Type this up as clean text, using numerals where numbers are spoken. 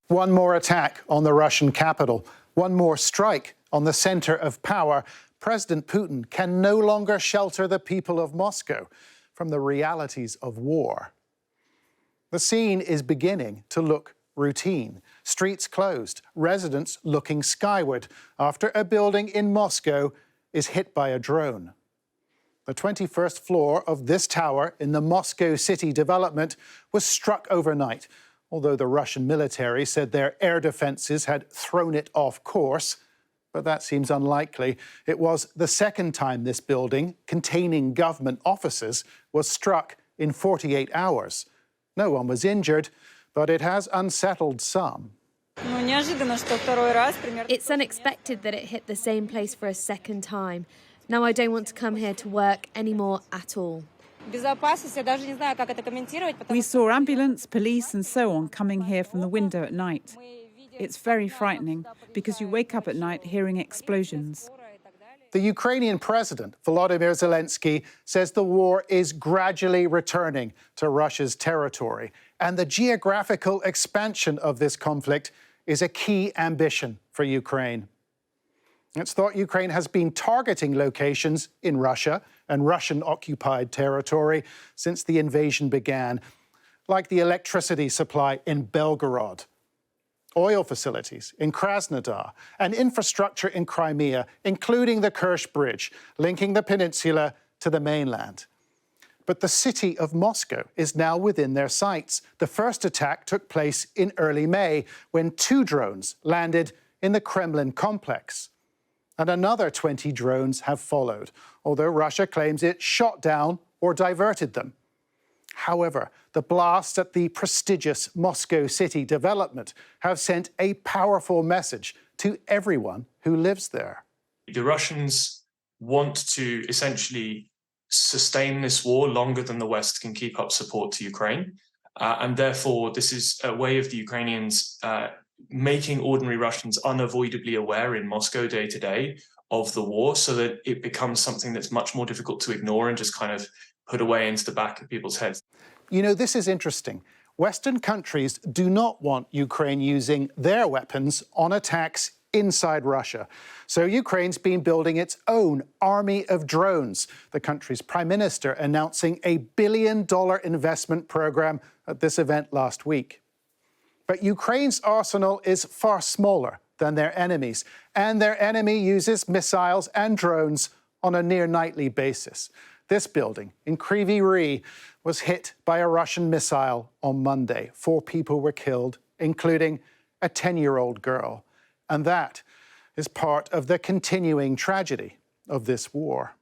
One more attack on the Russian capital, one more strike on the center of power. President Putin can no longer shelter the people of Moscow from the realities of war. The scene is beginning to look routine. Streets closed, residents looking skyward after a building in Moscow is hit by a drone. The 21st floor of this tower in the Moscow city development was struck overnight, although the Russian military said their air defences had thrown it off course. But that seems unlikely. It was the second time this building, containing government offices, was struck in 48 hours. No one was injured, but it has unsettled some. It's unexpected that it hit the same place for a second time. Now I don't want to come here to work anymore at all. We saw ambulance, police and so on coming here from the window at night. It's very frightening because you wake up at night hearing explosions. The Ukrainian president, Volodymyr Zelenskyy, says the war is gradually returning to Russia's territory, and the geographical expansion of this conflict is a key ambition for Ukraine. It's thought Ukraine has been targeting locations in Russia and Russian-occupied territory since the invasion began, like the electricity supply in Belgorod, oil facilities in Krasnodar, and infrastructure in Crimea, including the Kerch Bridge, linking the peninsula to the mainland. But the city of Moscow is now within their sights. The first attack took place in early May, when 2 drones landed in the Kremlin complex. And another 20 drones have followed, although Russia claims it shot down or diverted them. However, the blasts at the prestigious Moscow city development have sent a powerful message to everyone who lives there. The Russians want to essentially sustain this war longer than the West can keep up support to Ukraine. And therefore, this is a way of the Ukrainians making ordinary Russians unavoidably aware in Moscow day to day of the war, so that it becomes something that's much more difficult to ignore and just kind of put away into the back of people's heads. You know, this is interesting. Western countries do not want Ukraine using their weapons on attacks inside Russia. So Ukraine's been building its own army of drones. The country's prime minister announcing a $1 billion investment program at this event last week. But Ukraine's arsenal is far smaller than their enemies, and their enemy uses missiles and drones on a near-nightly basis. This building in Kryvyi Rih was hit by a Russian missile on Monday. 4 people were killed, including a 10-year-old girl. And that is part of the continuing tragedy of this war.